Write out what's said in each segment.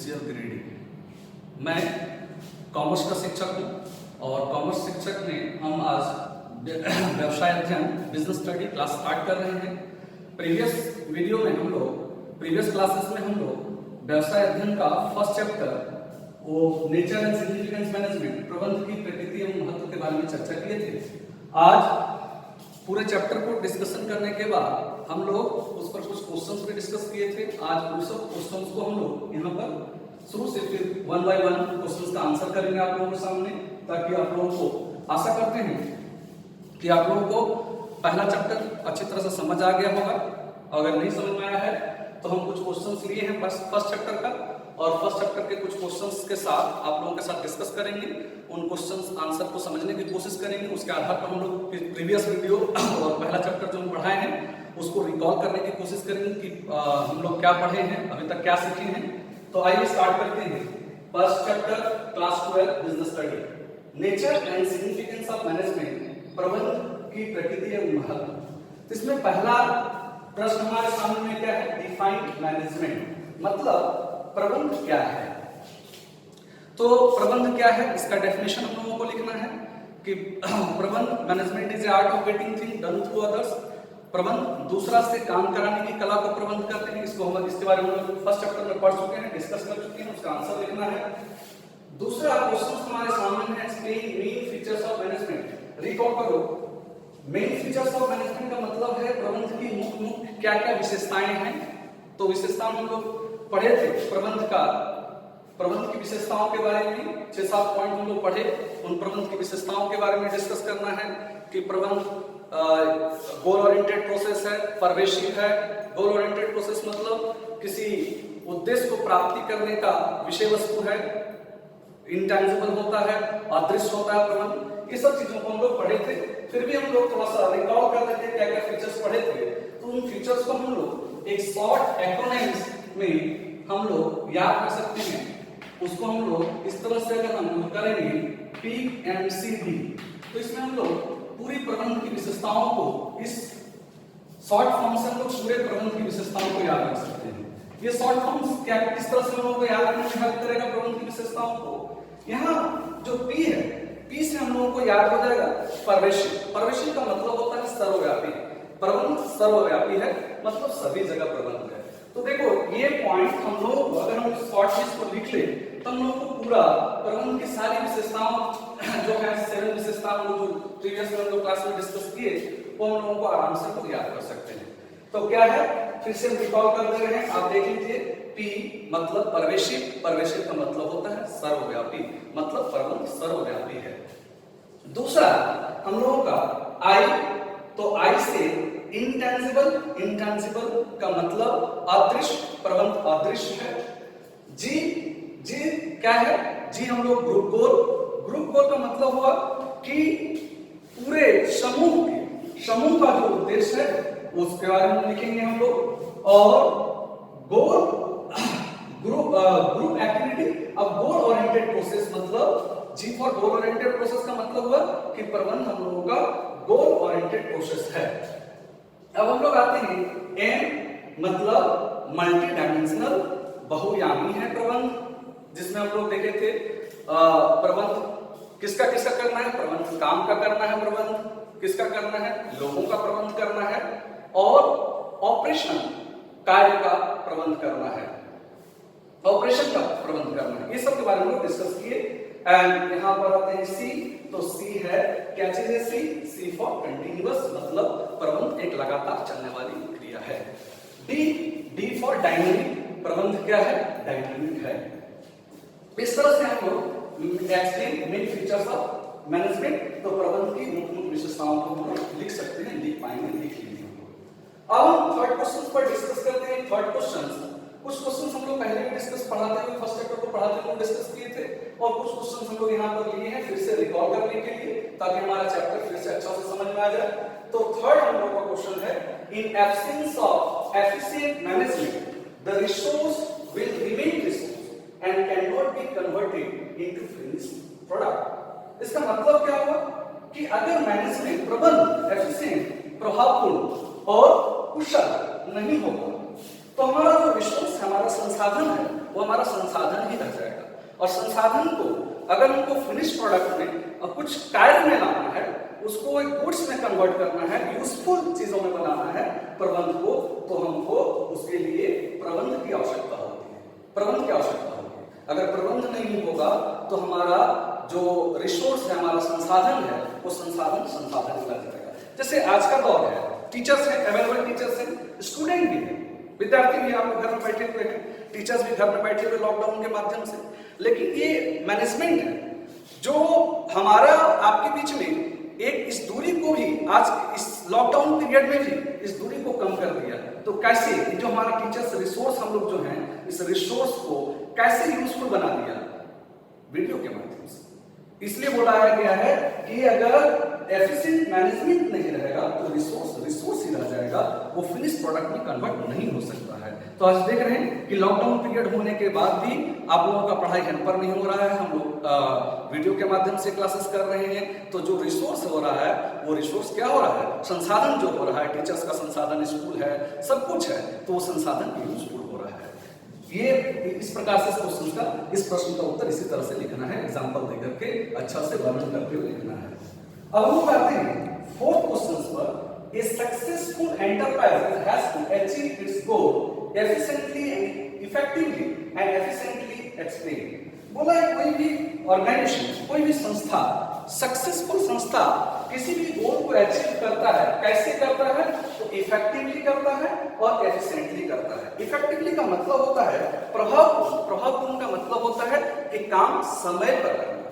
Official grading. मैं commerce का शिक्षक हूँ और कॉमर्स शिक्षक में हम आज व्यवसाय अध्ययन बिजनेस स्टडी क्लास स्टार्ट कर रहे हैं। प्रीवियस क्लासेस में हम लोग व्यवसाय अध्ययन का फर्स्ट चैप्टर वो नेचर एंड सिग्निफिकेंस मैनेजमेंट प्रबंध की प्रकृति एवं महत्व के बारे में चर्चा किए थे। आज पूरे चैप्टर को डिस्कशन करने के बाद हम लोग उस पर कुछ क्वेश्चंस भी डिस्कस किए थे। आज उन सब क्वेश्चंस को हम लोग यहाँ पर शुरू से फिर वन बाय वन क्वेश्चंस का आंसर करेंगे आप लोगों के सामने, ताकि आप लोगों को आशा करते हैं कि आप लोगों को पहला चैप्टर अच्छी तरह से समझ आ गया होगा। अगर नहीं समझ में आया है तो हम कुछ क्वेश्चंस लिए हैं फर्स्ट चैप्टर का, और फर्स्ट चैप्टर के कुछ क्वेश्चंस के साथ आप लोगों के साथ डिस्कस करेंगे। उन क्वेश्चंस आंसर को समझने की कोशिश करेंगे। उसके आधार पर हम लोग प्रीवियस वीडियो और पहला चैप्टर जो हम पढ़ाए हैं उसको रिकॉल करने की कोशिश करेंगे कि हम लोग क्या पढ़े हैं, अभी तक क्या सीखे हैं। तो आइए स्टार्ट करते हैं। First chapter class 12 business study, nature and significance of management, प्रबंध की प्रकृति एवं महत्व। इसमें पहला प्रश्न हमारे सामने क्या है, डिफाइन मैनेजमेंट, मतलब प्रबंध क्या है। तो प्रबंध क्या है, इसका डेफिनेशन हम लोगों को लिखना है कि प्रबंध management is art of getting thing done through others. प्रबंध दूसरा से काम कराने की कला को प्रबंध करते हैं। इसको हम इसके बारे में फर्स्ट चैप्टर में पढ़ चुके हैं, डिस्कस कर चुके हैं, उसका आंसर लिखना है। दूसरा क्वेश्चन हमारे सामने है, explain main features of management. Recall करो, मेन फीचर्स ऑफ मैनेजमेंट का मतलब है प्रबंध की मुख्य क्या क्या विशेषताएं हैं। तो विशेषताएं हम लोग पढ़े थे। प्रबंध की विशेषताओं के बारे में 6-7 पॉइंट हम लोग पढ़े। उन प्रबंध की विशेषताओं के बारे में डिस्कस करना है कि प्रबंध गोल ओरिएंटेड प्रोसेस है, परवेशिव है। गोल ओरिएंटेड प्रोसेस मतलब किसी उद्देश्य को प्राप्ति करने का विषय वस्तु है, इंटेंजिबल होता है, अदृश्य होता है प्रबंध। ये सब चीजों को हम लोग पढ़े थे। फिर भी हम लोग थोड़ा सा रिकॉल कर रहे थे क्या क्या फीचर्स पढ़े थे। तो उन फीचर्स को हम लोग एक शॉर्ट एक्रोनिम्स में हम लोग याद कर सकते हैं। उसको हम लोग इस तरह से अगर हम करेंगे PMCD, तो इसमें हम लोग पूरी प्रबंध की विशेषताओं को इस शॉर्ट फॉर्म से हम लोग पूरे प्रबंध की विशेषताओं को याद रख सकते हैं। ये शॉर्ट फॉर्म क्या किस तरह से हम लोगों को याद रखने में हेल्प करेगा प्रबंध की विशेषताओं को। यहाँ जो P है, P से हम लोगों को याद हो जाएगा परवेशिव। परवेशिव का मतलब होता है सर्वव्यापी। प्रबंध सर्वव्यापी है, मतलब सभी जगह प्रबंध है। तो देखो ये पॉइंट हम लोग अगर हम शॉर्ट लिस्ट को लिख ले तो हम लोग को पूरा प्रबंध की सारी विशेषताओं जो है 7 विशेषताएं हम लोग जो प्रीवियस में हम लोग क्लास में डिस्कस किए वो हम लोगों को आराम से को याद कर सकते हैं। तो क्या है, फिर से रिकॉल कर दे रहे हैं, आप देख लीजिए। P मतलब परवेशिव, परवेशिव का मतलब होता है सर्वव्यापी, मतलब प्रबंध सर्वव्यापी है। दूसरा हम लोगों का I, तो I से इंटेंजिबल, इंटेंजिबल का मतलब अदृश्य, प्रबंध अदृश्य है। जी, जी क्या है, जी हम लोग ग्रुप गोल, ग्रुप गोल का मतलब हुआ कि पूरे समूह का जो उद्देश्य है उसके बारे में लिखेंगे हम लोग। और गोल ग्रुप एक्टिविटी। अब गोल ओरिएंटेड प्रोसेस मतलब जी फॉर गोल ओरिएंटेड प्रोसेस का मतलब हुआ कि प्रबंध हम लोगों का गोल ओरिएंटेड प्रोसेस है। अब हम लोग आते हैं एम, मतलब मल्टी डायमेंशनल, बहुयामी है प्रबंध, जिसमें हम लोग देखे थे प्रबंध किसका किसका करना है, प्रबंध काम का करना है, प्रबंध किसका करना है, लोगों का प्रबंध करना है, और ऑपरेशन कार्य का प्रबंध करना है, ऑपरेशन का प्रबंध करना है। ये सब के बारे में डिस्कस किए। एंड यहाँ पर आते हैं सी, तो सी है क्या चीज है, सी फॉर कंटिन्यूअस, मतलब प्रबंध एक लगातार चलने वाली क्रिया है। डी फॉर डायनेमिक, प्रबंध क्या है, डायनेमिक है। इस तरह से हम लोग explain main features of management, तो प्रबंध की मुख्य विशेषताओं को हम लोग लिख सकते हैं, लिख पाएंगे, लिख लीजिए। अब हम थर्ड क्वेश्चन पर डिस्कस करते हैं। थर्ड क्वेश्चन, कुछ क्वेश्चंस हम लोग पहले भी डिस्कस पढ़ाते हुए फर्स्ट चैप्टर को पढ़ाते हुए डिस्कस किए थे, और कुछ क्वेश्चंस हम लोग यहाँ पर लिए हैं फिर से रिकॉल करने के लिए, ताकि हमारा चैप्टर फिर से अच्छा से समझ में आ जाए। तो थर्ड हम लोग का क्वेश्चन है, in absence of efficient management the resource will remain resource and can not be converted into finished product. इसका मतलब क्या हुआ कि अगर मैनेजमेंट प्रबंध एफिशिएंट, प्रभावपूर्ण और कुशल नहीं होगा तो हमारा जो रिसोर्स, हमारा संसाधन है वो हमारा संसाधन ही रह जाएगा। और संसाधन को अगर हमको फिनिश प्रोडक्ट में कुछ कार्य में लाना है, उसको एक गुड्स में कन्वर्ट करना है, यूजफुल चीजों में बनाना है प्रबंध को, तो हमको उसके लिए प्रबंध की आवश्यकता होती है, प्रबंध की आवश्यकता होती है। अगर प्रबंध नहीं होगा तो हमारा जो रिसोर्स है, हमारा संसाधन है, वो संसाधन लग जाएगा। जैसे आज का दौर है, टीचर्स हैं, अवेलेबल टीचर्स हैं, स्टूडेंट भी है, विद्यार्थी भी आप घर में बैठे हुए हैं, टीचर्स भी घर में बैठे हुए लॉकडाउन के माध्यम से। लेकिन ये मैनेजमेंट है जो हमारा आपके बीच में एक इस दूरी को भी आज इस लॉकडाउन पीरियड में भी इस दूरी को कम कर दिया। तो कैसे जो हमारा टीचर्स रिसोर्स हम लोग जो हैं, इस रिसोर्स को कैसे यूजफुल बना दिया वीडियो के माध्यम से। इसलिए बोला गया है कि अगर एफिशिएंट मैनेजमेंट नहीं रहेगा तो रिसोर्स ही रह जाएगा, वो फिनिश प्रोडक्ट में कन्वर्ट नहीं हो सकता है। तो आज देख रहे हैं कि लॉकडाउन पीरियड होने के बाद भी आप लोगों का पढ़ाई पर नहीं हो रहा है, हम लोग वीडियो के माध्यम से क्लासेस कर रहे हैं। तो जो रिसोर्स हो रहा है वो रिसोर्स क्या हो रहा है, संसाधन जो हो रहा है, टीचर्स का संसाधन, स्कूल है, सब कुछ है, तो वो संसाधन यूजफुल हो रहा है। ये इस प्रकार से क्वेश्चन का, इस प्रश्न का उत्तर इसी तरह से लिखना है, एग्जांपल देकर के अच्छा से वर्णन करते हुए लिखना है। अब हम आते हैं फोर्थ क्वेश्चन पर। A successful enterprise has to achieve its goal efficiently and effectively and efficiently explain. बोला है कोई भी ऑर्गेनाइजेशन, कोई भी संस्था, सक्सेसफुल संस्था किसी भी गोल को अचीव करता है, कैसे करता है, तो इफेक्टिवली करता है और एफिशिएंटली करता है। इफेक्टिवली का मतलब होता है प्रभावपूर्ण का मतलब होता है कि काम समय पर करना।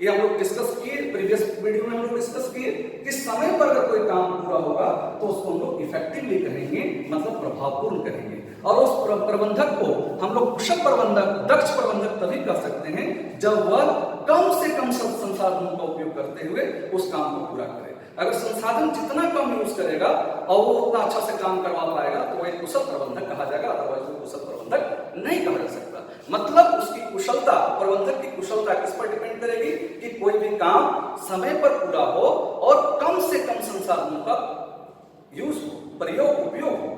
ये हम लोग डिस्कस किए, प्रीवियस वीडियो में हम लोग डिस्कस किए कि समय पर अगर कोई काम पूरा होगा तो उसको हम लोग इफेक्टिवली करेंगे, मतलब प्रभावपूर्ण करेंगे। और उस प्रबंधक को हम लोग कुशल प्रबंधक, दक्ष प्रबंधक तभी कर सकते हैं जब वह कम से कम संसाधनों का उपयोग करते हुए उस काम को पूरा करे। अगर संसाधन जितना कम यूज करेगा और वो उतना अच्छा से काम करवा पाएगा तो वह कुशल प्रबंधक कहा जाएगा, अदरवाइज वो कुशल प्रबंधक नहीं कहा जा सकता। मतलब उसकी कुशलता, प्रबंधक की कुशलता किस पर डिपेंड करेगी कि कोई भी काम समय पर पूरा हो और कम से कम संसाधनों का यूज हो, प्रयोग, उपयोग हो,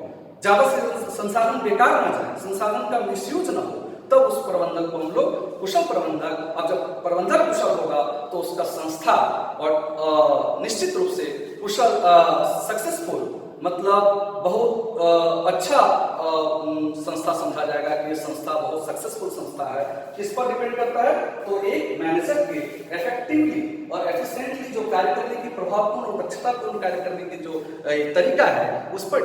ज्यादा से संसाधन बेकार ना जाए, संसाधन का मिसयूज ना हो, तब उस प्रबंधक को हम लोग कुशल प्रबंधक। अब जब प्रबंधक कुशल होगा तो उसका संस्था और निश्चित रूप से कुशल, सक्सेसफुल, मतलब बहुत अच्छा संस्था समझा जाएगा कि ये संस्था बहुत सक्सेसफुल संस्था है। किस पर डिपेंड करता है, तो एक मैनेजर के इफेक्टिवली और एफिशिएंटली जो कार्य करने की, प्रभावपूर्ण और दक्षतापूर्ण कार्य करने की जो तरीका है, उस पर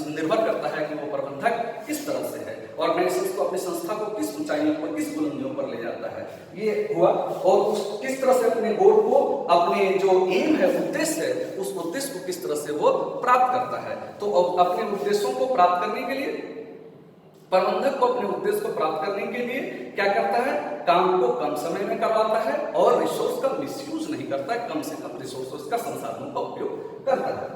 निर्भर करता है कि वो प्रबंधक किस तरह से है, ऑर्गेनाइजेशन को, अपनी संस्था को किस ऊंचाइयों पर, किस बुलंदियों पर ले जाता है। ये हुआ। और किस तरह से अपने गोल को, अपने जो एम है, उद्देश्य है, उस उद्देश्य को किस तरह से वो प्राप्त करता है। तो अपने उद्देश्यों को प्राप्त करने के लिए प्रबंधक को, अपने उद्देश्य को प्राप्त करने के लिए क्या करता है, काम को कम समय में करवाता है और रिसोर्स का मिसयूज नहीं करता है, कम से कम रिसोर्सेज का, संसाधनों का उपयोग करता है।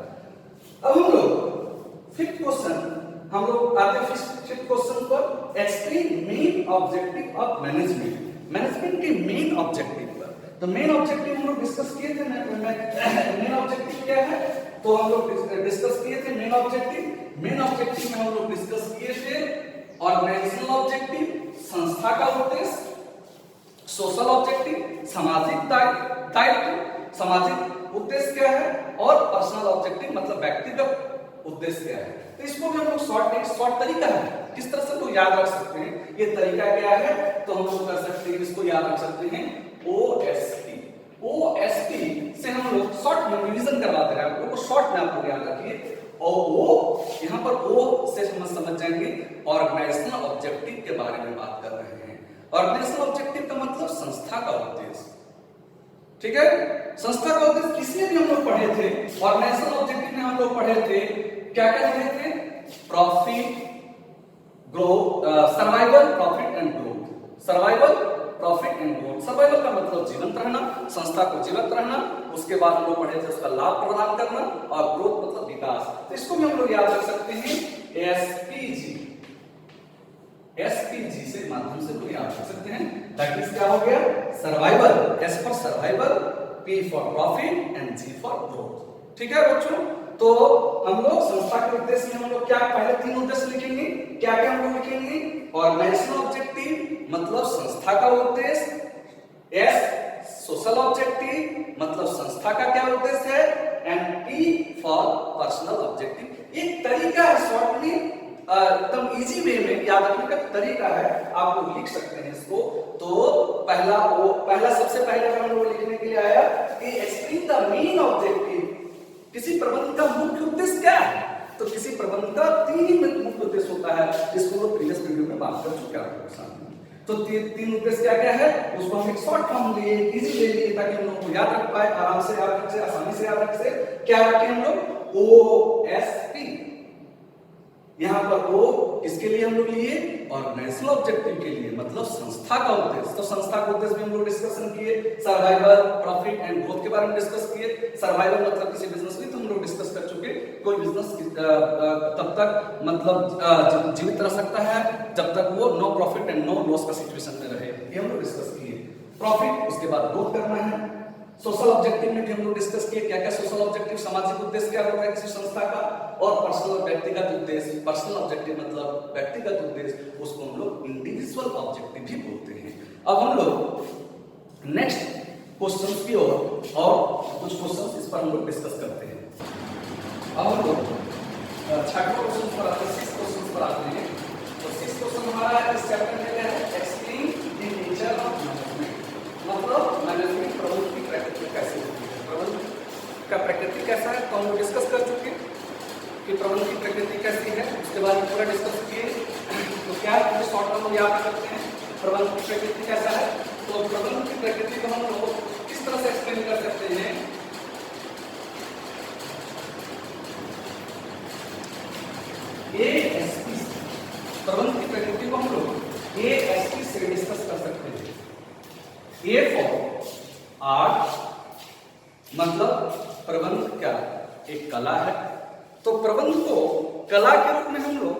अब हम लोग फिफ्थ क्वेश्चन, हम लोग आते हैं फिफ्थ क्वेश्चन पर। Explain main objective of management. Management के मेन ऑब्जेक्टिव पर, तो मेन ऑब्जेक्टिव हम लोग डिस्कस किए थे। मेन ऑब्जेक्टिव क्या है, तो हम लोग डिस्कस किए थे मेन ऑब्जेक्टिव। मेन ऑब्जेक्टिव में हम लोग डिस्कस किए थे ऑर्गेनाइजेशनल ऑब्जेक्टिव, संस्था का उद्देश्य, सोशल ऑब्जेक्टिव, सामाजिक दायित्व, सामाजिक उद्देश्य क्या है, और पर्सनल ऑब्जेक्टिव मतलब व्यक्तिगत उद्देश्य क्या है। तो इसको भी हम लोग शॉर्ट तरीका है किस तरह से तो याद रख सकते हैं। ये तरीका क्या है, तो हम लोग कर सकते हैं, इसको याद रख सकते हैं OST। OST से हम लोग शॉर्ट में रिवीजन करवाते हैं, आप लोगों को शॉर्ट में आप लोग याद रखिए। और वो यहाँ पर O से हम समझ जाएंगे ऑर्गेनाइजेशनल ऑब्जेक्टिव के बारे में बात कर रहे हैं। ऑर्गेनाइजेशनल ऑब्जेक्टिव का मतलब संस्था का उद्देश्य, ठीक है। संस्था का उद्देश्य किसने भी हम लोग पढ़े थे, ऑर्गेनाइजेशनल ऑब्जेक्टिव में हम लोग पढ़े थे, क्या क्या पढ़े थे, profit, growth, survival, profit and growth. Survival, profit and growth. Survival का मतलब जीवंत रहना, संस्था को जीवंत रहना। उसके बाद हम लोग पढ़े थे उसका लाभ प्रदान करना, और ग्रोथ मतलब विकास। तो इसको भी हम लोग याद रख सकते हैं SPG से माध्यम से लोग याद रख सकते हैं। दैट इज क्या हो गया, survival, S for survival, P for profit and G for growth. ठीक है बच्चों, तो हम लोग संस्था के उद्देश्य में हम लोग क्या पहले 3 उद्देश्य लिखेंगे, क्या क्या हम लोग लिखेंगे, ऑर्गेनाइजेशनल ऑब्जेक्टिव मतलब संस्था का उद्देश्य, एस सोशल ऑब्जेक्टिव मतलब संस्था का क्या उद्देश्य है, and P for personal objective. एक तरीका है शॉर्ट में, एकदम इजी वे में याद रखने का तरीका है, आप लोग लिख सकते हैं इसको। तो पहला सबसे पहले हम लोग लिखने के लिए आया कि एक्सप्लेन द मेन ऑब्जेक्टिव, किसी प्रबंध का मुख्य उद्देश्य क्या है। तो किसी प्रबंध का तीन मुख्य उद्देश्य होता है, जिसको लोग प्रीवियस वीडियो में बात कर चुके हैं। तो तीन उद्देश्य क्या क्या है, उसको हम एक शॉर्ट फॉर्म लिए, इजी ले लिए, ताकि हम लोग को याद रख पाए, आराम से याद रख से, आसानी से याद रख से। क्या रखें हम लोग, OSP। यहां पर ओ किसके लिए हम लोग लिए, ऑर्गेनाइजेशनल ऑब्जेक्टिव के लिए, मतलब संस्था का उद्देश्य। तो संस्था का उद्देश्य भी हम लोग डिस्कशन किए, सर्वाइवल, प्रॉफिट एंड ग्रोथ के बारे में डिस्कस किए। सर्वाइवल मतलब किसी बिजनेस में, तो हम लोग डिस्कस कर चुके, कोई बिजनेस तब तक मतलब जीवित रह सकता है जब तक वो no profit and no loss का सिचुएशन में रहे, ये हम लोग डिस्कस किए। प्रॉफिट, उसके बाद ग्रोथ करना है। सोशल ऑब्जेक्टिव में भी हम लोग डिस्कस किए क्या क्या सोशल ऑब्जेक्टिव, सामाजिक उद्देश्य क्या होता है किसी संस्था का, और पर्सनल व्यक्तिगत उद्देश्य। पर्सनल ऑब्जेक्टिव मतलब व्यक्तिगत उद्देश्य, उसको हम लोग इंडिविजुअल ऑब्जेक्टिव भी बोलते हैं। अब हम लोग नेक्स्ट क्वेश्चंस की ओर और कुछ क्वेश्चंस इस पर हम लोग डिस्कस करते हैं। अब हम लोग छठवां क्वेश्चन पर आते हैं, 6 क्वेश्चन पर आते हैं। तो 6 क्वेश्चन हमारा इस चैप्टर में है explain the nature of management, मतलब मैनेजमेंट प्रबंधन की प्रकृति कैसे होती है, प्रबंधन का प्रकृति कैसा है। तो हम लोग डिस्कस कर चुके कि प्रबंधन की प्रकृति कैसी है, उसके बाद पूरा डिस्कस किए। तो क्या शॉर्ट में हम याद करते हैं प्रबंधन की प्रकृति कैसा है। तो प्रबंधन की प्रकृति को हम लोग किस तरह से एक्सप्लेन कर सकते हैं, ASP, प्रबंधन की प्रकृति को हम लोग ASP से डिस्कस कर सकते हैं। A फॉर आर्ट, मतलब प्रबंध क्या एक कला है। तो प्रबंध को कला के रूप में हम लोग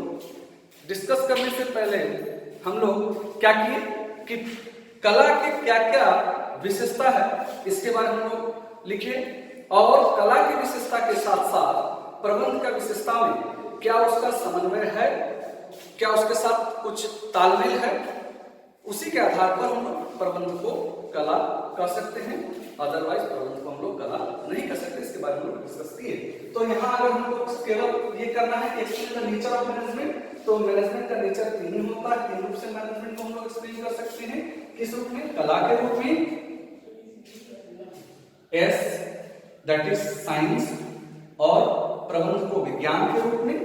डिस्कस करने से पहले हम लोग क्या किए कि कला के क्या क्या विशेषता है इसके बारे में हम लोग लिखे, और कला की विशेषता के साथ साथ प्रबंध का विशेषता में क्या उसका समन्वय है, क्या उसके साथ कुछ तालमेल है, उसी के आधार पर हम लोग प्रबंध को कला कर सकते हैं। अदरवाइज प्रबंध को हम लोग कला नहीं कर सकते, इसके बारे में लोग डिस्कस किए। तो यहाँ अगर हम लोग केवल ये करना है कि explain the nature of management, तो मैनेजमेंट का नेचर तीन ही होता है, तीन रूप से मैनेजमेंट को हम लोग एक्सप्लेन कर सकते हैं। किस रूप में, कला के रूप में, एस दैट इज साइंस, और प्रबंध को विज्ञान के रूप में।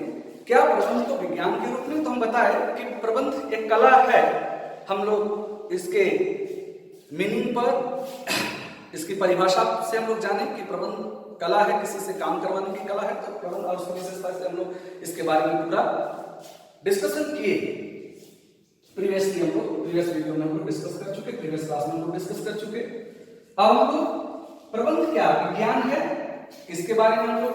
क्या प्रबंध को विज्ञान के रूप में, तो हम बताए कि प्रबंध एक कला है। हम लोग इसके मीनिंग पर, इसकी परिभाषा से हम लोग जाने कि प्रबंध कला है, किसी से काम करवाने की कला है। तो प्रबंध और उसकी विशेषता से हम लोग इसके बारे में पूरा डिस्कशन किए। प्रीवियसली हम लोग प्रीवियस वीडियो में हम लोग डिस्कस कर चुके, प्रीवियस क्लास में हम लोग डिस्कस कर चुके। अब हम लोग प्रबंध क्या विज्ञान है, इसके बारे में हम लोग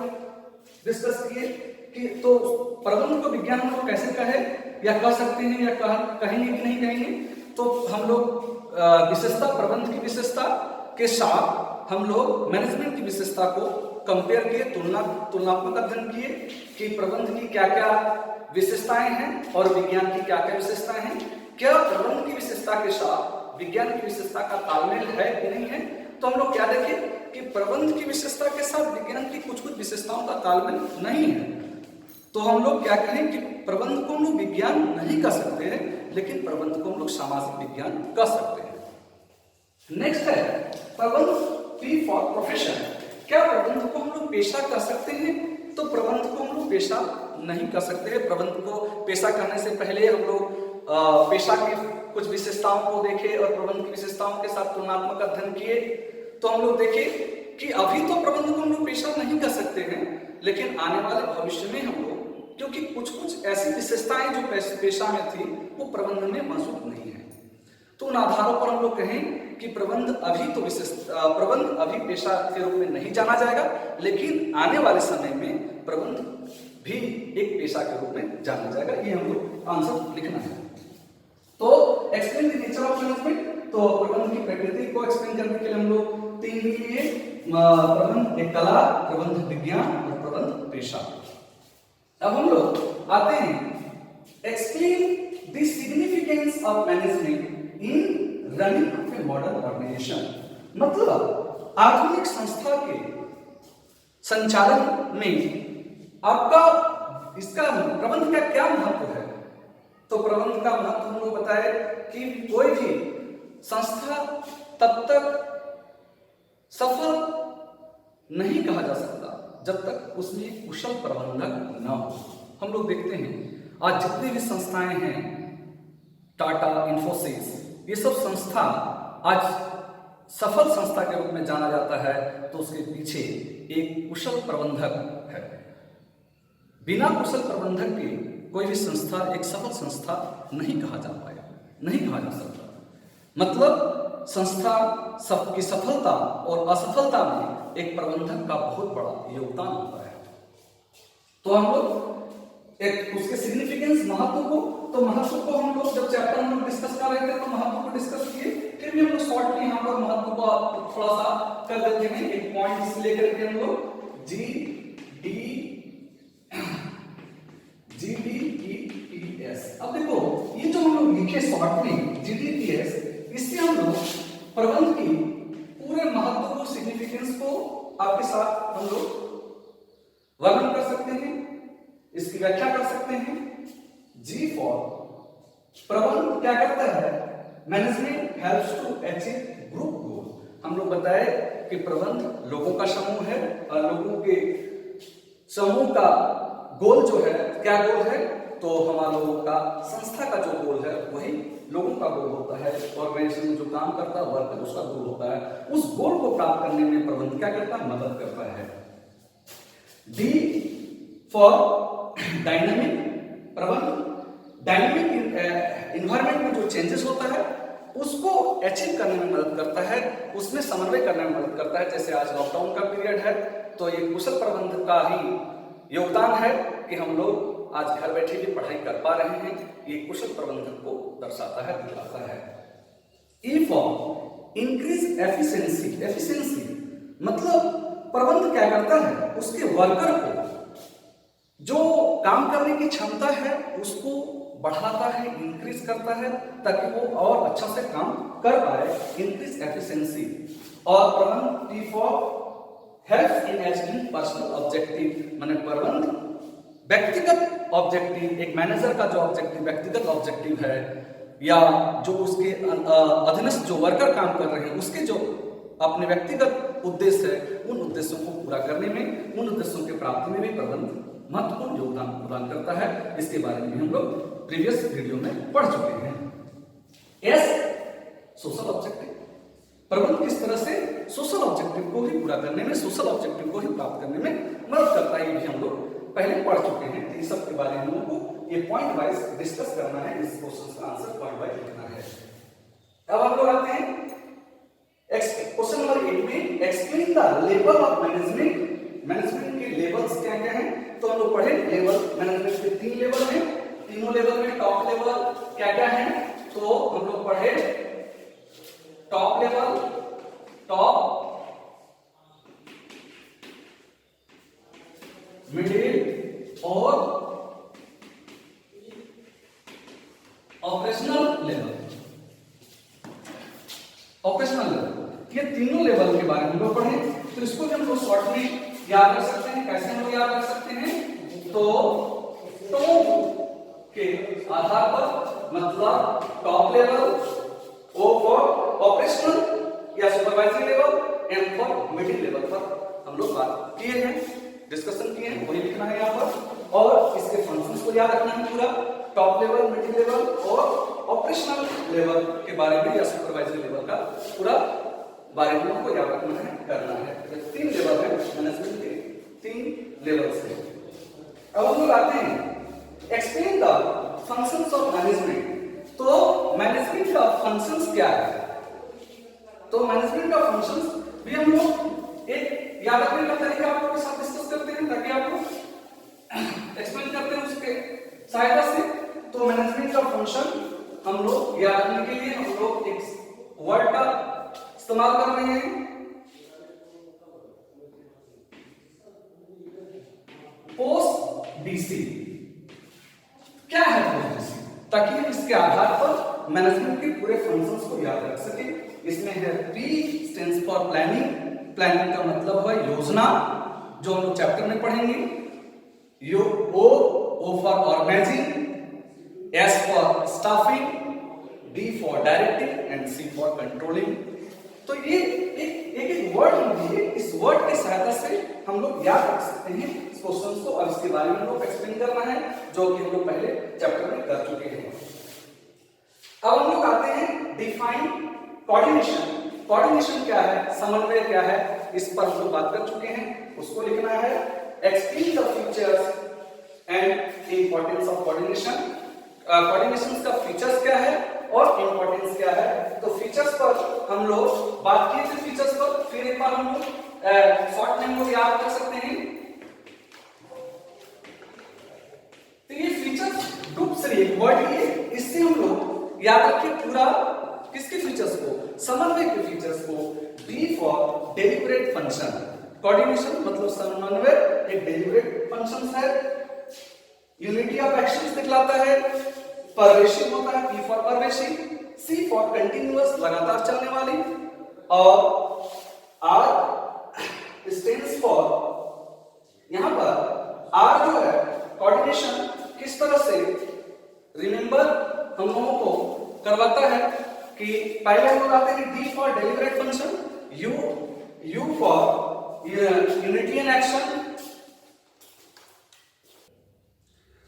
डिस्कस किए कि तो प्रबंध को विज्ञान हम लोग कैसे कहे या कह सकते हैं या कहेंगे कि नहीं कहेंगे। तो हम लोग विशेषता, प्रबंध की विशेषता के साथ हम लोग मैनेजमेंट की विशेषता को कंपेयर किए, तुलनात्मक अध्ययन किए कि प्रबंध की क्या क्या विशेषताएं हैं और विज्ञान की क्या क्या विशेषताएं हैं। क्या प्रबंध की विशेषता के साथ विज्ञान की विशेषता का तालमेल है कि नहीं है। तो हम लोग क्या देखें कि प्रबंध की विशेषता के साथ विज्ञान की कुछ कुछ विशेषताओं का तालमेल नहीं है। तो हम लोग क्या कहें कि प्रबंध को हम लोग विज्ञान नहीं कर सकते हैं, लेकिन प्रबंध को हम लोग सामाजिक विज्ञान कर सकते हैं। नेक्स्ट है प्रबंध, पी फॉर प्रोफेशन। क्या प्रबंध को हम लोग पेशा कर सकते हैं। तो प्रबंध को हम लोग पेशा नहीं कर सकते। प्रबंध को पेशा करने से पहले हम लोग पेशा की कुछ विशेषताओं को देखे और प्रबंध की विशेषताओं के साथ तुलनात्मक अध्ययन किए। तो हम लोग देखे कि अभी तो प्रबंध को हम लोग पेशा नहीं कर सकते हैं, लेकिन आने वाले भविष्य में हम लोग, क्योंकि कुछ कुछ ऐसी विशेषताएं जो पेशा में थी वो प्रबंध में मौजूद नहीं है, तो उन आधारों पर हम लोग कहें कि प्रबंध अभी पेशा के रूप में नहीं जाना जाएगा, लेकिन आने वाले समय में प्रबंध भी एक पेशा के रूप में जाना जाएगा। ये हम लोग आंसर लिखना है। तो explain the nature of management, तो प्रबंध की प्रकृति को एक्सप्लेन करने के लिए हम लोग तीन लिए, प्रबंध एक कला, प्रबंध विज्ञान और प्रबंध पेशा। अब हम लोग आते हैं explain the significance of management in running of a modern organisation, मतलब आधुनिक संस्था के संचालन में आपका इसका प्रबंध का क्या महत्व है। तो प्रबंध का महत्व हम लोग बताए कि कोई भी संस्था तब तक सफल नहीं कहा जा सकता जब तक उसमें कुशल प्रबंधक न हो। हम लोग देखते हैं आज जितनी भी संस्थाएं हैं, टाटा, इन्फोसिस, ये सब संस्था आज सफल संस्था के रूप में जाना जाता है, तो उसके पीछे एक कुशल प्रबंधक है। बिना कुशल प्रबंधक के कोई भी संस्था एक सफल संस्था नहीं कहा जा पाएगा, नहीं कहा जा सकता। मतलब संस्था की सफलता और असफलता में एक प्रबंधक का बहुत बड़ा योगदान होता है। तो हम लोग एक उसके सिग्निफिकेंस, महत्व को हम लोग जब चैप्टर में डिस्कस कर रहे थे तो महत्व को डिस्कस किए, फिर भी हम लोग शॉर्ट में यहाँ पर महत्व को थोड़ा सा कर देते हैं, एक पॉइंट से लेकर के हम लोग GDPES। अब देखो ये जो हम लोग लिखे शॉर्ट में GDPES, इससे हम लोग प्रबंध की पूरे महत्व को, सिग्निफिकेंस को आपके साथ हम लोग वर्णन कर सकते हैं, इसकी व्याख्या कर सकते हैं। G फॉर प्रबंध क्या करता है? Management helps to achieve group goal. हम लोग बताए कि प्रबंध लोगों का समूह है और लोगों के समूह का गोल जो है, क्या गोल है? तो हमारा लोगों का संस्था का जो गोल है वही लोगों का गोल होता है। ऑर्गेनाइजेशन में जो काम करता है वर्क उसका गोल होता है। उस गोल को प्राप्त करने में प्रबंध क्या करता है? मदद करता है। डी फॉर डायनामिक प्रबंध डायनामिक इन्वायरमेंट में जो चेंजेस होता है उसको अचीव करने में मदद करता है, उसमें समन्वय करने में मदद करता है। जैसे आज लॉकडाउन का पीरियड है तो ये कुशल प्रबंधन का ही योगदान है कि हम लोग आज घर बैठे भी पढ़ाई कर पा रहे हैं। ये कुशल प्रबंधन को दर्शाता है, दिखाता है। E for increase efficiency. Efficiency मतलब प्रबंध क्या करता है? उसके वर्कर को जो काम करने की क्षमता है उसको बढ़ाता है, इंक्रीज करता है, ताकि वो और अच्छा से काम कर पाए। Increase efficiency. और प्रबंध T for help in achieving personal objective, माने प्रबंध व्यक्तिगत ऑब्जेक्टिव, एक मैनेजर का जो ऑब्जेक्टिव व्यक्तिगत ऑब्जेक्टिव है या जो उसके अधीनस्थ जो वर्कर काम कर रहे हैं उसके जो अपने व्यक्तिगत उद्देश्य है, उन उद्देश्यों को पूरा करने में, उन उद्देश्यों की प्राप्ति में भी प्रबंध महत्वपूर्ण योगदान प्रदान करता है। इसके बारे में हम लोग प्रीवियस वीडियो में पढ़ चुके हैं। एस सोशल ऑब्जेक्टिव, प्रबंध किस तरह से सोशल ऑब्जेक्टिव को ही पूरा करने में, सोशल ऑब्जेक्टिव को ही प्राप्त करने में मदद करता है, ये भी हम लोग पहले पढ़ चुके हैं। इन सब के बारे में हम लोग को ये पॉइंट वाइज डिस्कस करना है, इस क्वेश्चन का आंसर पॉइंट वाइज लिखना है। अब हम लोग आते हैं क्वेश्चन नंबर 8 में, explain the level of management. Management के लेवल्स क्या क्या हैं? तो हम लोग पढ़े लेवल, मैनेजमेंट के 3 लेवल हैं। तीनों लेवल में टॉप लेवल क्या क्या है? तो हम लोग पढ़े टॉप लेवल, टॉप, मिडिल और ऑपरेशनल लेवल। ऑपरेशनल लेवल, ये तीनों लेवल के बारे में हम लोग पढ़े। तो इसको भी हम लोग शॉर्ट में याद कर सकते हैं। कैसे हम लोग याद कर सकते हैं? तो टॉप के आधार पर, मतलब top level, O for operational या supervisory level, M for middle level पर हम लोग बात किए हैं, डिस्कशन किए हैं, वही लिखना है यहाँ पर। और इसके फंक्शंस को याद रखना है पूरा, टॉप लेवल, मिडिल लेवल और ऑपरेशनल लेवल के बारे में या सुपरवाइजरी लेवल का पूरा बारे में आपको याद रखना है, करना है। ये 3 लेवल है मैनेजमेंट के, 3 लेवल्स हैं। अब हम लोग आते हैं explain the functions of management. तो मैनेजमेंट का फंक्शंस क्या है? तो मैनेजमेंट का फंक्शंस भी हम लोग एक याद रखने का तरीका आप लोगों के साथ डिस्कस करते हैं, ताकि आप लोग एक्सप्लेन करते हैं उसके सहायता से। तो मैनेजमेंट का फंक्शन हम लोग याद रखने के लिए हम लोग एक वर्ड का इस्तेमाल कर रहे हैं, पोस्ट डीसी। क्या है पोस्ट डीसी? ताकि हम इसके आधार पर मैनेजमेंट के पूरे फंक्शंस को याद रख सकें। इसमें है P stands for planning, planning का मतलब है योजना, जो हम लोग चैप्टर में पढ़ेंगे। O for organising, S for staffing, D for directing and C for controlling. तो ये एक वर्ड होती है, इस वर्ड की सहायता से हम लोग याद रख सकते हैं इस क्वेश्चन को, और इसके बारे में हम लोग एक्सप्लेन करना है, जो कि हम लोग पहले चैप्टर में कर चुके हैं। अब हम लोग आते हैं डिफाइन कोऑर्डिनेशन। कोऑर्डिनेशन क्या है, समन्वय क्या है, इस पर हम लोग बात कर चुके हैं। उसको लिखना है explain the features and importance of coordination. Coordination का फीचर्स क्या है और इंपॉर्टेंस क्या है। तो फीचर्स पर हम लोग बात किए थे, फीचर्स पर फिर एक बार हम लोग शॉर्ट में हम लोग याद कर सकते हैं। तो ये फीचर्स ग्रुप से एक वर्ड ये, इससे हम लोग याद रखें पूरा किसके फीचर्स को, समन्वय के फीचर्स को। D for deliberate function, coordination मतलब समन्वय एक डेलिब्रेट फंक्शन है। यूनिटी ऑफ एक्शंस दिखलाता है, परवेशिव होता है, P for pervasive, C for continuous लगातार चलने वाली, और R स्टैंड्स फॉर, यहां पर R जो है कोऑर्डिनेशन किस तरह से रिमेंबर हम लोगों को करवाता है कि पहले हम लोग आते हैं D for deliberate function, U for unity and action.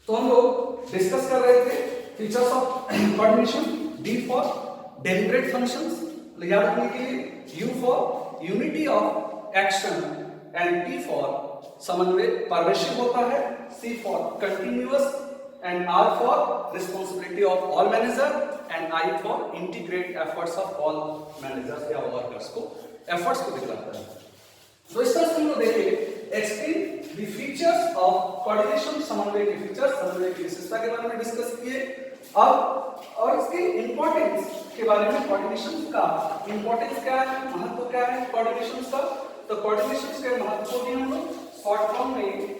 तो हम लोग डिस्कस कर रहे थे features of coordination, D for deliberate functions याद रखने के लिए, U for unity of action and T for समन्वय परवेशिव होता है, C for continuous and R for responsibility of all manager and I for integrate efforts of all managers या workers को, efforts को दिखलाता है। तो इस तरह से हम लोग देखें explain the features of coordination, समन्वय के फीचर्स, समन्वय की विशेषता के बारे में डिस्कस किए। अब और इसके इंपॉर्टेंस के बारे में, कोऑर्डिनेशन का इंपॉर्टेंस क्या है, महत्व क्या है कोऑर्डिनेशन का। तो कोऑर्डिनेशन के महत्व को भी हम लोग शॉर्ट फॉर्म में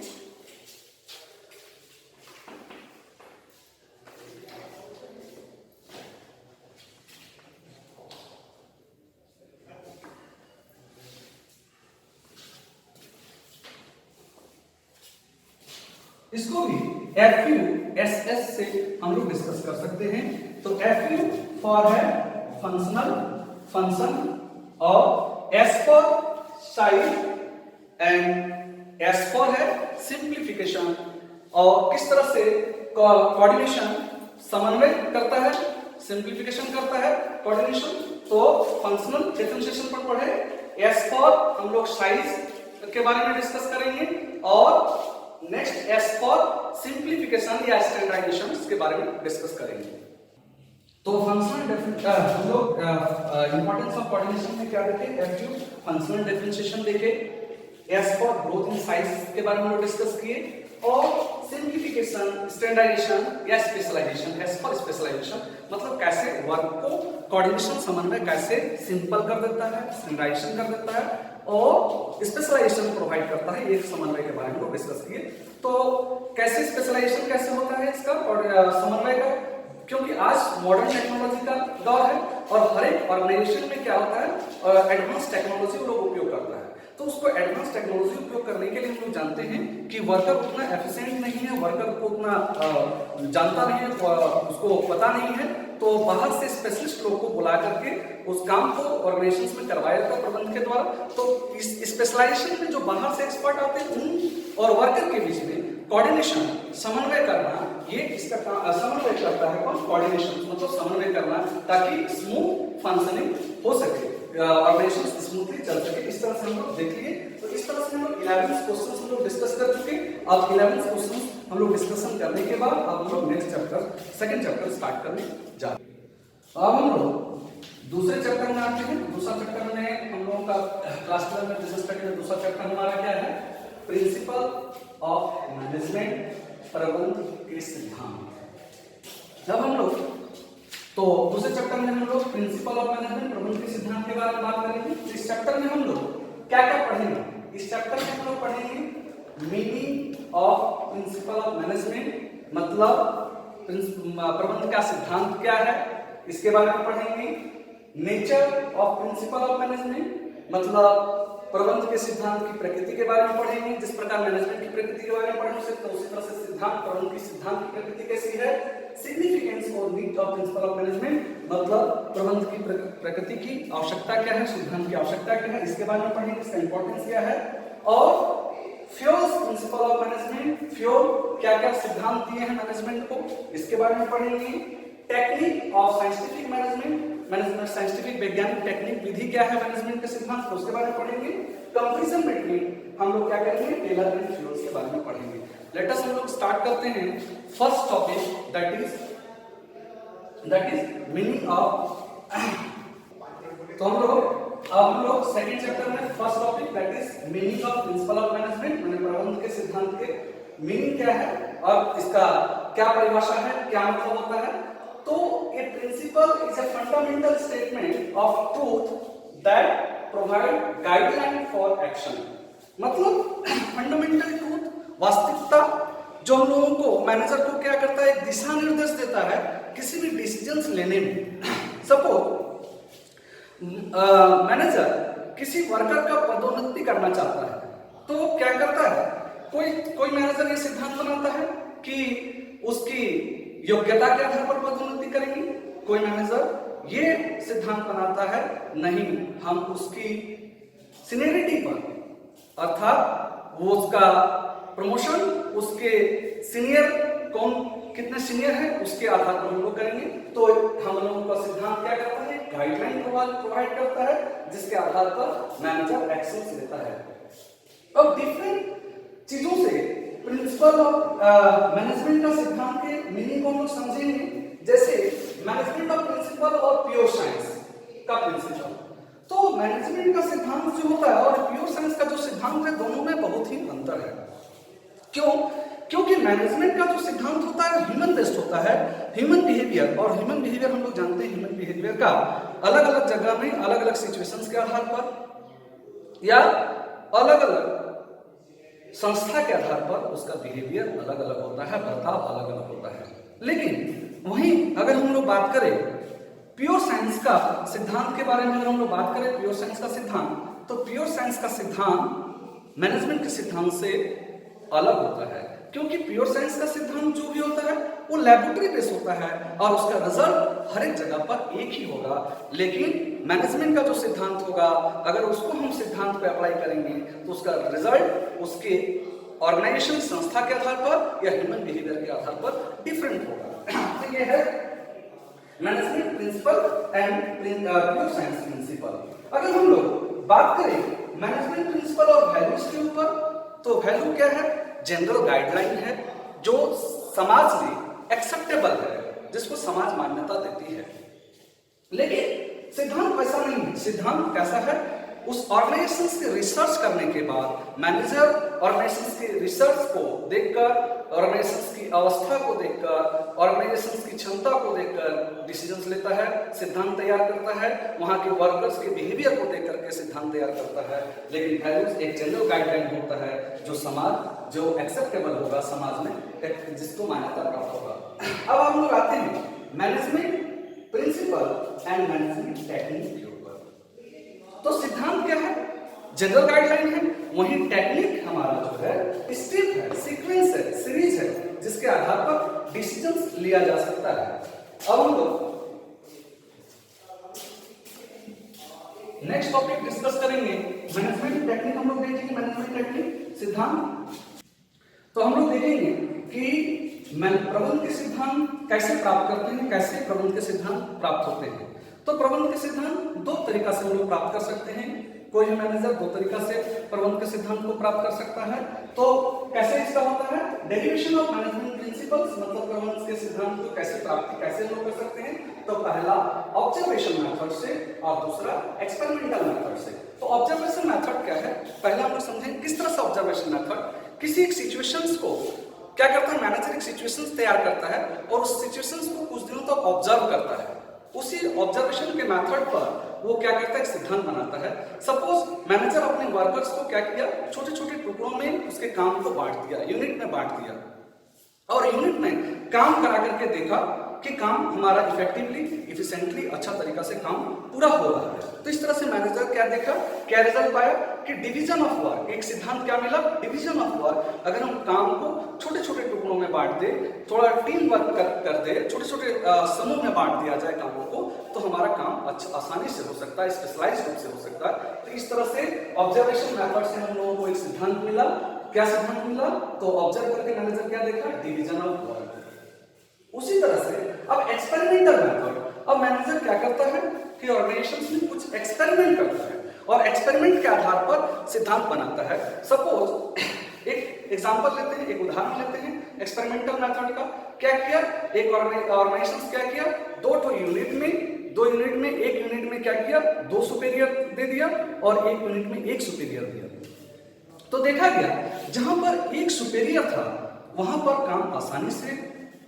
इसको भी FUSS से हम लोग डिस्कस कर सकते हैं। तो FU फॉर है फंक्शनल, फंक्शन, और S for size and S for है सिंप्लीफिकेशन। और किस तरह से कोऑर्डिनेशन समन्वय करता है, सिंप्लीफिकेशन करता है कोऑर्डिनेशन। तो फंक्शनल डिफरेंशिएशन पर पढ़े, S फॉर हम लोग साइज के बारे में डिस्कस करेंगे, और नेक्स्ट S फॉर सिंप्लीफिकेशन या स्टैंडर्डाइजेशन के बारे में डिस्कस करेंगे। तो फंक्शनल हम लोग इंपॉर्टेंस ऑफ कोऑर्डिनेशन में क्या देखे, FU फंक्शनल डिफरेंशिएशन देखे, S for growth in size के बारे में डिस्कस किए, और सिंप्लीफिकेशन, स्टैंडर्डाइजेशन या स्पेशलाइजेशन, S फॉर स्पेशलाइजेशन मतलब कैसे वर्क को कोऑर्डिनेशन समन्वय कैसे सिंपल कर देता है, स्टैंडर्डाइजेशन कर देता है और स्पेशलाइजेशन प्रोवाइड करता है, एक समन्वय के बारे में डिस्कस किए। तो कैसे स्पेशलाइजेशन कैसे होता है इसका और समन्वय का, क्योंकि आज मॉडर्न टेक्नोलॉजी का दौर है और हर एक ऑर्गेनाइजेशन में क्या होता है एडवांस टेक्नोलॉजी लोग उपयोग करता है। तो उसको एडवांस टेक्नोलॉजी उपयोग करने के लिए हम लोग जानते हैं कि वर्कर उतना एफिशिएंट नहीं है, वर्कर को उतना जानता नहीं है, उसको पता नहीं है, तो बाहर से स्पेशलिस्ट लोग को बुला करके उस काम को ऑर्गेनाइजेशंस में करवाया जाता है प्रबंधन के द्वारा। तो इस स्पेशलाइजेशन में जो बाहर से एक्सपर्ट आते हैं उन और वर्कर के बीच में कोऑर्डिनेशन समन्वय करना, ये इसका समन्वय करता है कौन, कोऑर्डिनेशन मतलब समन्वय करना, ताकि स्मूथ फंक्शनिंग हो सके, ऑर्गेनाइजेशन स्मूथली चल सके। इस तरह से हम लोग देख लिए। तो इस तरह से हम लोग 11 क्वेश्चंस हम लोग डिस्कस कर चुके। अब 11 क्वेश्चंस हम लोग डिस्कशन करने के बाद अब हम लोग next chapter, second chapter start करने जा रहे हैं। अब हम लोग दूसरे चैप्टर में आते हैं। दूसरा चैप्टर में हम लोगों का क्लास 12 में बिजनेस स्टडी में दूसरा चैप्टर हमारा क्या है, प्रिंसिपल ऑफ मैनेजमेंट, प्रबंधन के सिद्धांत। जब हम लोग तो दूसरे चैप्टर में हम लोग प्रिंसिपल ऑफ मैनेजमेंट, प्रबंधन के सिद्धांत के बारे में बात करेंगे। इस चैप्टर में हम लोग क्या क्या पढ़ेंगे, इस चैप्टर में हम लोग पढ़ेंगे meaning of principle of management, मतलब प्रबंध का सिद्धांत क्या है इसके बारे में पढ़ेंगे। Nature of principle of management मतलब प्रबंध के सिद्धांत की प्रकृति के बारे में पढ़ेंगे। जिस प्रकार मैनेजमेंट की प्रकृति के बारे में पढ़ सकते हैं उसी तरह से सिद्धांत प्रबंध की सिद्धांत की प्रकृति कैसी है। सिग्निफिकेंस और need of principle of management मतलब प्रबंध की प्रकृति की आवश्यकता क्या है, सिद्धांत की आवश्यकता क्या है, इसके बारे में पढ़ेंगे, इसका इंपॉर्टेंस क्या है। और फ्योर्स प्रिंसिपल ऑफ मैनेजमेंट, फ्योर क्या क्या सिद्धांत दिए हैं मैनेजमेंट को, इसके बारे में पढ़ेंगे। Technique of scientific management scientific वैज्ञानिक टेक्निक विधि क्या है मैनेजमेंट के सिद्धांत को, उसके बारे में पढ़ेंगे। कंपैरिजन बिटवीन हम लोग क्या करेंगे, टेलर एंड फ्योर्स के बारे में पढ़ेंगे। लेट अस हम लोग स्टार्ट करते हैं first topic that is meaning of. तो हम लोग सेकंड चैप्टर में first topic that is meaning of principle of management माने प्रबंध के सिद्धांत के मीनिंग क्या है और इसका क्या परिभाषा है, क्या मतलब होता है। तो a principle is a fundamental statement of truth that provide guideline for action. मतलब फंडामेंटल ट्रूथ वास्तविकता जो हम लोगों को मैनेजर को क्या करता है, एक दिशा निर्देश देता है किसी भी डिसीजंस लेने में। सपोज मैनेजर किसी वर्कर का पदोन्नति करना चाहता है तो क्या करता है, कोई मैनेजर ये सिद्धांत बनाता है कि उसकी योग्यता के आधार पर पदोन्नति करेंगे, कोई मैनेजर ये सिद्धांत बनाता है नहीं, हम उसकी सीनियरिटी पर अर्थात वो उसका प्रमोशन उसके सीनियर कौन कितने सीनियर है उसके आधार पर हम लोग करेंगे। तो हम लोगों का सिद्धांत क्या करता है, गाइडलाइन प्रोवाइड करता है जिसके आधार पर मैनेजर एक्शंस लेता है। अब डिफरेंट चीजों से प्रिंसिपल ऑफ मैनेजमेंट का सिद्धांत के मीनिंग को हम लोग समझेंगे। जैसे मैनेजमेंट ऑफ प्रिंसिपल और प्योर साइंस का प्रिंसिपल। तो मैनेजमेंट का सिद्धांत जो होता है और प्योर साइंस का जो सिद्धांत है दोनों में बहुत ही अंतर है। क्यों? क्योंकि मैनेजमेंट का जो सिद्धांत होता है ह्यूमन बेस्ड होता है, ह्यूमन बिहेवियर, और ह्यूमन बिहेवियर हम लोग जानते हैं ह्यूमन बिहेवियर का अलग अलग जगह में अलग अलग सिचुएशंस के आधार पर या अलग अलग संस्था के आधार पर उसका बिहेवियर अलग अलग होता है, बर्ताव अलग अलग होता है। लेकिन वहीं अगर हम लोग बात करें प्योर साइंस का सिद्धांत के बारे में, अगर हम लोग बात करें प्योर साइंस का सिद्धांत, तो प्योर साइंस का सिद्धांत मैनेजमेंट के सिद्धांत से अलग होता है। क्योंकि प्योर साइंस का सिद्धांत जो भी होता है वो लैबोरेटरी बेस्ड होता है और उसका रिजल्ट हर एक जगह पर एक ही होगा। लेकिन मैनेजमेंट का जो सिद्धांत होगा अगर उसको हम सिद्धांत पे अप्लाई करेंगे तो उसका रिजल्ट उसके ऑर्गेनाइजेशन संस्था के आधार पर या ह्यूमन बिहेवियर के आधार पर डिफरेंट होगा। तो ये है management principle and pure science principle. अगर हम लोग बात करें मैनेजमेंट प्रिंसिपल और वैल्यूज के ऊपर, तो वैल्यू क्या है, जनरल गाइडलाइन है जो समाज में एक्सेप्टेबल है, जिसको समाज मान्यता देती है। लेकिन सिद्धांत वैसा नहीं है। सिद्धांत कैसा है, उस ऑर्गेनाइजेशंस के रिसर्च करने के बाद मैनेजर ऑर्गेनाइजेशंस के रिसर्च को देखकर, ऑर्गेनाइजेशंस की अवस्था को देखकर, ऑर्गेनाइजेशंस की क्षमता को देखकर डिसीजंस लेता है, सिद्धांत तैयार करता है, वहां के वर्कर्स के बिहेवियर को देख करके सिद्धांत तैयार करता है। लेकिन वैल्यूज एक जनरल गाइडलाइन होता है जो एक्सेप्टेबल होगा समाज में, जिसको मान्यता प्राप्त होगा। अब हम लोग आते हैं management principle and management technique के ऊपर। तो सिद्धांत क्या है, जनरल गाइडलाइन है, वहीं टेक्निक हमारा जो है स्टेप है, सीक्वेंस है, सीरीज है, जिसके आधार पर डिसीजंस लिया जा सकता है। अब हम लोग नेक्स्ट टॉपिक डिस्कस करेंगे मैनेजमेंट टेक्निक। हम लोग देखेंगे मैनेजमेंट टेक्निक सिद्धांत। तो हम लोग देखेंगे कि प्रबंध के सिद्धांत कैसे प्राप्त करते हैं, कैसे प्रबंध के सिद्धांत प्राप्त होते हैं। तो प्रबंध के सिद्धांत दो तरीका से हम लोग प्राप्त कर सकते हैं। कोई भी मैनेजर दो तरीका से प्रबंध के सिद्धांत को प्राप्त कर सकता है। तो कैसे इसका होता है, डेरिवेशन ऑफ मैनेजमेंट प्रिंसिपल्स, मतलब प्रबंध के सिद्धांत को कैसे प्राप्ति कैसे हम लोग कर सकते हैं। तो पहला ऑब्जर्वेशन मेथड से और दूसरा एक्सपेरिमेंटल मेथड से। तो ऑब्जर्वेशन मेथड क्या है, पहला हम लोग समझें किस तरह से ऑब्जर्वेशन मेथड किसी एक सिचुएशंस को क्या करता है, मैनेजर एक सिचुएशंस तैयार करता है और उस सिचुएशंस को कुछ दिनों तक ऑब्जर्व करता है। उसी ऑब्जर्वेशन के मेथड पर वो क्या करता है, एक सिद्धांत बनाता है। सपोज मैनेजर अपने वर्कर्स को क्या किया, छोटे छोटे टुकड़ों में उसके काम को बांट दिया, यूनिट में बांट दिया। और यूनिट में काम करा करके देखा कि काम हमारा इफेक्टिवली इफिशिएंटली अच्छा तरीका से काम पूरा हो रहा है। तो इस तरह से मैनेजर क्या देखा, क्या रिजल्ट पाया कि डिवीजन ऑफ वर्क, एक सिद्धांत क्या मिला, डिवीजन ऑफ वर्क। अगर हम काम को छोटे छोटे टुकड़ों में बांट दे, थोड़ा टीम वर्क कर दे, छोटे छोटे समूह में बांट दिया जाए कामों को, तो हमारा काम अच्छा आसानी से हो सकता है, स्पेशलाइज रूप से हो सकता है। तो इस तरह से ऑब्जर्वेशन मेथड से हम लोगों को एक सिद्धांत मिला। क्या सिद्धांत मिला, तो ऑब्जर्व करके मैनेजर क्या देखा, डिवीजन ऑफ वर्क। उसी तरह से अब एक्सपेरिमेंटल मेथड, अब मैनेजर क्या करता है कि ऑर्गेनाइजेशंस में कुछ एक्सपेरिमेंट करता है और एक्सपेरिमेंट के आधार पर सिद्धांत बनाता है। सपोज एक एग्जांपल लेते हैं, एक उदाहरण लेते हैं एक्सपेरिमेंटल मेथड का। क्या किया, एक ऑर्गेनाइजेशन क्या किया, दो यूनिट में एक यूनिट में क्या किया, 2 सुपीरियर दे दिया और एक यूनिट में 1 सुपीरियर दिया। तो देखा गया जहां पर 1 सुपीरियर था वहां पर काम आसानी से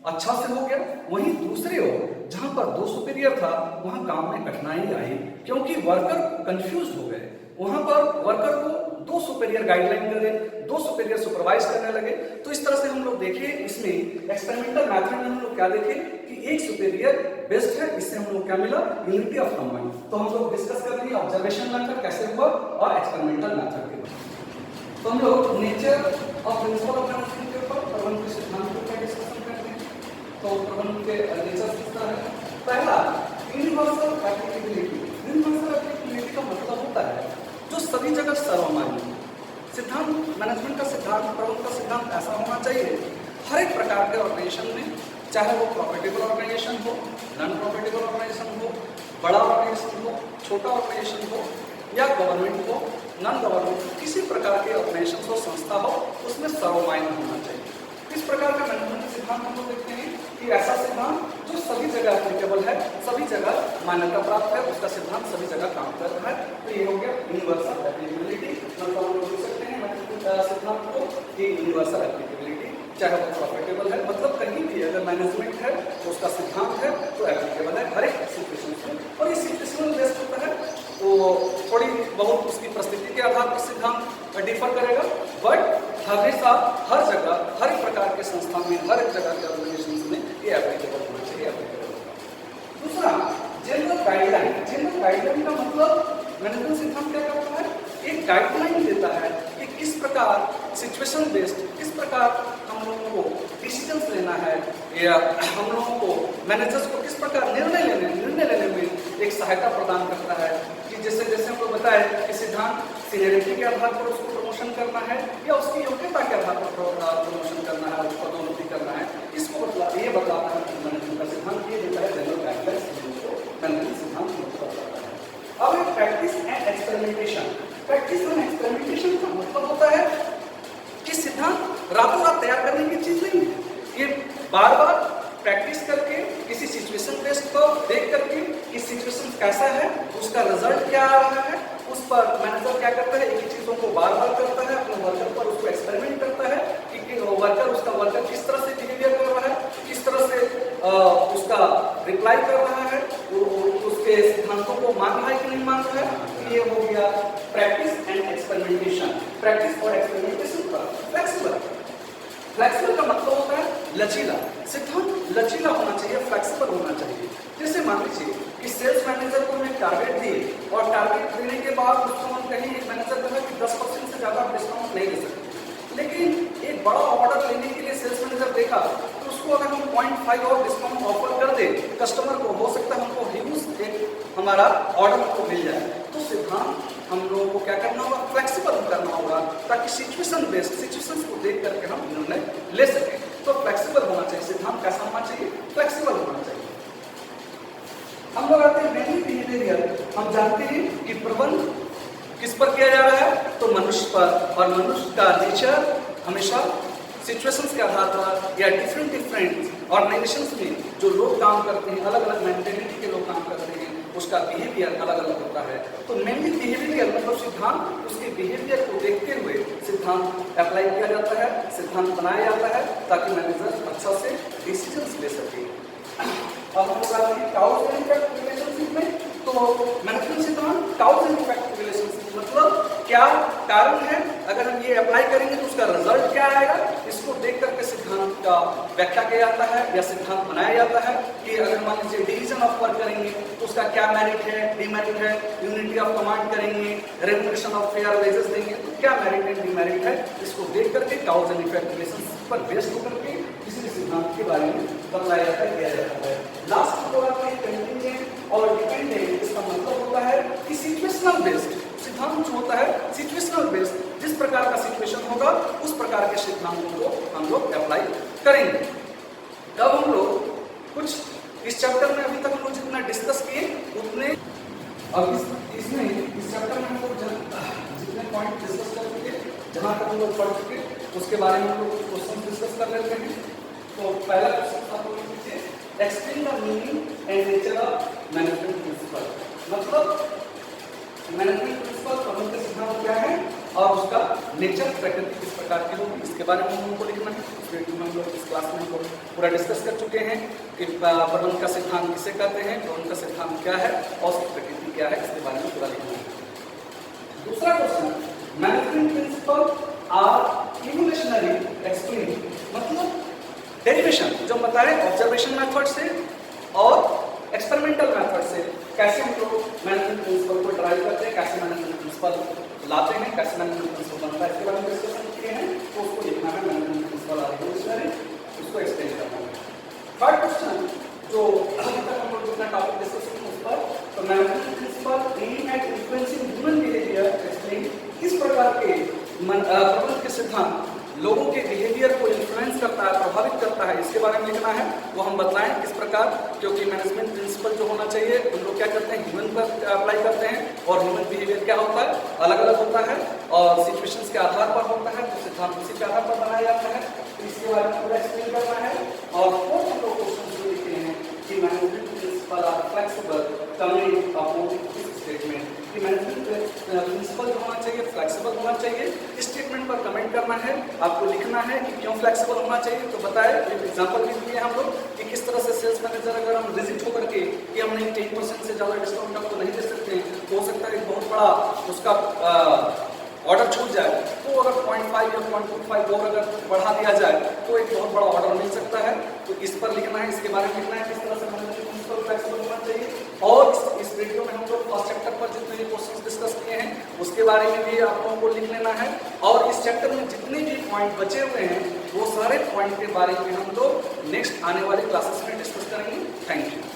अच्छा से हो गया, वहीं दूसरे ओर जहां पर 2 सुपीरियर था वहां काम में कठिनाई आई क्योंकि वर्कर कंफ्यूज हो गए। वहां पर वर्कर को 2 सुपीरियर गाइडलाइन दे, 2 सुपीरियर सुपरवाइज करने लगे। तो इस तरह से हम लोग देखे इसमें एक्सपेरिमेंटल मेथड में हम लोग क्या देखे कि 1 सुपीरियर बेस्ट है। इससे हम लोग क्या मिला, यूनिटी ऑफ कंबाइन। तो हम लोग डिस्कस कर लिए ऑब्जर्वेशन मेथड कैसे हुआ और एक्सपेरिमेंटल मेथड के बारे में। तो हम लोग nature of principle of management के ऊपर, प्रबंधन के सिद्धांत के ऊपर डिस्कशन करते हैं। तो प्रबंधन के नेचर किसका है, पहला यूनिवर्सल एप्लीकेबिलिटी। यूनिवर्सल एप्लीकेबिलिटी का मतलब होता है जो सभी जगह सर्वमान्य। सिद्धांत मैनेजमेंट का सिद्धांत, प्रबंधन का सिद्धांत ऐसा होना चाहिए हर एक प्रकार के ऑर्गेनाइजेशन में, चाहे वो प्रॉफिटेबल ऑर्गेनाइजेशन हो, नॉन प्रॉफिटेबल ऑर्गेनाइजेशन हो, बड़ा ऑर्गेनाइजेशन हो, छोटा ऑर्गेनाइजेशन हो या गवर्नमेंट हो, नॉन गवर्नमेंट, किसी प्रकार के ऑर्गेनाइजेशन हो, संस्था हो, उसमें सर्वमान्य होना चाहिए। इस प्रकार का मैनेजमेंट सिद्धांत हम लोग देखते हैं कि ऐसा सिद्धांत जो सभी जगह एप्लीकेबल है, सभी जगह मान्यता प्राप्त है, उसका सिद्धांत सभी जगह काम कर रहा है। तो ये हो गया यूनिवर्सल एप्लीकेबिलिटी। मतलब हम लोग देख सकते हैं सिद्धांत को कि यूनिवर्सल एप्लीकेबिलिटी, चाहे वो प्रॉफिटेबल है, मतलब कहीं भी अगर मैनेजमेंट है तो उसका सिद्धांत है तो एप्लीकेबल है हर एक सिचुएशन में। और ये सिचुएशनल बेस्ड होता है, तो थोड़ी बहुत उसकी परिस्थिति के आधार पर सिद्धांत डिफर करेगा, बट हमेशा हर जगह, हर प्रकार के संस्था में, हर एक जगह के ऑर्गेनाइजेशन में ये एप्लीकेबल होना चाहिए। दूसरा जनरल गाइडलाइन। जनरल गाइडलाइन का मतलब मैनेजमेंट सिद्धांत क्या करता है, एक गाइडलाइन देता है कि किस प्रकार सिचुएशन बेस्ड, किस प्रकार हम लोगों को डिसीजंस लेना है, या हम लोगों को मैनेजर्स को किस प्रकार निर्णय लेने में एक सहायता प्रदान करता है। कि जैसे जैसे हमको बताया कि सिद्धांत सीनियरिटी के आधार पर उसको प्रमोशन करना है या उसकी योग्यता के आधार पर प्रमोशन करना है, उसको पदोन्नति करना है, इसको ये बताता है मैनेजमेंट का सिद्धांत। ये देता है जनरल गाइडलाइंस को मैनेजमेंट सिद्धांत बताता है। अब practice and experimentation. Practice and experimentation का मतलब होता है कि सिद्धांत रातों रात तैयार करने की चीज नहीं है। ये बार बार प्रैक्टिस करके किसी सिचुएशन बेस्ड को देख करके कि सिचुएशन कैसा है, उसका रिजल्ट क्या आ रहा है, उस पर मैनेजर क्या करता है, एक ही चीजों को बार बार करता है, अपने वर्कर पर उसको एक्सपेरिमेंट करता है कि वर्कर किस तरह से बिहेवियर कर रहा है, किस तरह से उसका रिप्लाई कर रहा है, उसके सिद्धांतों को मान रहा है कि नहीं मान रहा है। ये हो गया प्रैक्टिस एंड एक्सपेरिमेंटेशन। प्रैक्टिस और एक्सपेरिमेंटेशन पर फ्लेक्सिबल का मतलब होता है लचीला। सिद्धांत लचीला होना चाहिए, फ्लेक्सिबल होना चाहिए। जैसे मान लीजिए कि सेल्स मैनेजर को हमें टारगेट दिए और टारगेट देने के बाद उसको हम कहीं एक मैनेजर कहा कि 10% से ज़्यादा डिस्काउंट नहीं दे सकते, लेकिन एक बड़ा ऑर्डर लेने के लिए सेल्स मैनेजर देखा तो उसको अगर हम 0.5 और डिस्काउंट ऑफर कर दे कस्टमर को, हो सकता है हमको ह्यूज एक हमारा ऑर्डर को मिल जाए। तो सिद्धांत हम लोगों को क्या करना होगा, फ्लेक्सिबल करना होगा ताकि सिचुएशन बेस्ड, सिचुएशन को देख करके हम निर्णय ले सकें। तो फ्लेक्सिबल होना चाहिए सिद्धांत। कैसा होना चाहिए, फ्लेक्सिबल होना चाहिए। हम लोग आते हैं मेनली बिहेवियरियल। हम जानते हैं कि प्रबंध किस पर किया जा रहा है, तो मनुष्य पर, और मनुष्य का नेचर हमेशा सिचुएशंस के आधार पर या डिफरेंट ऑर्गेनाइजेशंस में जो लोग काम करते हैं, अलग अलग मेंटेलिटी के लोग काम करते हैं, उसका बिहेवियर अलग अलग होता है। तो मेनली बिहेवियरियल मतलब सिद्धांत उसके बिहेवियर को देखते हुए सिद्धांत अप्लाई किया जाता है, सिद्धांत बनाया जाता है ताकि मैनेजर अच्छा से डिसीजंस ले सके। अब हम बात करें काउज एंड इफेक्ट रिलेशनशिप में। तो मैनेजमेंट सिद्धांत काउज एंड इफेक्ट रिलेशनशिप, मतलब क्या कारण है, अगर हम ये अप्लाई करेंगे तो उसका रिजल्ट क्या आएगा, इसको देख करके सिद्धांत का व्याख्या किया जाता है या सिद्धांत बनाया जाता है कि अगर मान लीजिए डिवीजन ऑफ वर्क करेंगे तो उसका क्या मेरिट है, डिमेरिट है, यूनिटी ऑफ कमांड करेंगे, रेमुनरेशन ऑफ फेयर वेजेस देंगे तो क्या मेरिट है, डिमेरिट है, इसको देख करके काउज एंड इफेक्ट रिलेशनशिप पर बेस्ड होकर के किसी भी सिद्धांत के बारे में बताया जाता है, किया जाता है। लास्ट को आपने कंटीजेंट और डिपेंडेंट, इसका मतलब होता है कि सिचुएशनल बेस्ड सिद्धांत जो होता है, सिचुएशनल बेस्ड, जिस प्रकार का सिचुएशन होगा उस प्रकार के सिद्धांतों को हम लोग अप्लाई करेंगे। तब हम लोग कुछ इस चैप्टर में अभी तक हम लोग जितना डिस्कस किए उतने, अब इसमें इस चैप्टर में हम लोग जितने पॉइंट डिस्कस कर चुके, जहां तक हम लोग पढ़ चुके उसके बारे में हम लोग क्वेश्चन डिस्कस कर लेते हैं। तो पहला क्वेश्चन आप लोग लीजिए, explain the meaning and nature of management principle, मतलब मैनेजमेंट प्रिंसिपल प्रबंधन सिद्धांत क्या है और उसका नेचर प्रकृति किस प्रकार की होगी, इसके बारे में हमको लिखना है। हम लोग इस क्लास में हमको पूरा डिस्कस कर चुके हैं कि प्रबंधन का सिद्धांत किसे कहते हैं, प्रबंधन का सिद्धांत क्या है और उसकी प्रकृति क्या है, इसके बारे में पूरा लिखना है। दूसरा question, management principle are evolutionary explain, मतलब डेरिवेशन जो बताए ऑब्जर्वेशन मेथड से और एक्सपेरिमेंटल मेथड से कैसे हम लोग मैनेजमेंट प्रिंसिपल को ड्राइव करते हैं, कैसे मैनेजमेंट प्रिंसिपल लाते हैं, कैसे मैनेजमेंट प्रिंसिपल बनता है, इसके बारे में डिस्कशन किए हैं। तो उसको लिखना है, मैनेजमेंट प्रिंसिपल आर इवोल्यूशनरी, उसको एक्सप्लेन करना है। थर्ड क्वेश्चन, जो अभी तक हम लोग जितना टॉपिक डिस्कस किए उस पर, तो management principle aim at influencing human behaviour explain, किस प्रकार के प्रबंधन के सिद्धांत लोगों के बिहेवियर को इन्फ्लुएंस करता है, प्रभावित करता है, इसके बारे में लिखना है। वो हम बताएं किस प्रकार, क्योंकि मैनेजमेंट प्रिंसिपल जो होना चाहिए उन लोग क्या करते हैं, ह्यूमन पर अप्लाई करते हैं और ह्यूमन बिहेवियर क्या होता है, अलग अलग होता है और सिचुएशंस के आधार पर होता है, तो सिद्धांत उसी के आधार पर बनाया जाता है। तो इसके बारे में पूरा एक्सप्लेन करना है। और फोर्थ हम लोग क्वेश्चन जो लिखे हैं कि management principle are flexible, comment upon this statement, कि मैनेजमेंट प्रिंसिपल जो होना चाहिए फ्लेक्सिबल होना चाहिए, इस स्टेटमेंट पर कमेंट करना है, आपको लिखना है कि क्यों फ्लेक्सिबल होना चाहिए। तो बताए, एक एग्जांपल भी दिए हम लोग कि किस तरह से सेल्स मैनेजर अगर हम रिजिड होकर के कि हम नहीं 10% से ज़्यादा डिस्काउंट आपको नहीं दे सकते हैं, तो हो सकता है एक बहुत बड़ा उसका ऑर्डर छूट जाए, तो अगर 0.5 या 0.25 और अगर बढ़ा दिया जाए तो एक बहुत बड़ा ऑर्डर मिल सकता है। तो इस पर लिखना है, इसके बारे में लिखना है किस तरह से मैनेजमेंट प्रिंसिपल फ्लेक्सिबल होना चाहिए। और इस वीडियो में हम लोग फर्स्ट चैप्टर पर जितने क्वेश्चन डिस्कस किए हैं उसके बारे में भी आप लोगों को लिख लेना है। और इस चैप्टर में जितने भी पॉइंट बचे हुए हैं वो सारे पॉइंट के बारे में हम लोग नेक्स्ट आने वाले क्लासेस में डिस्कस करेंगे। Thank you.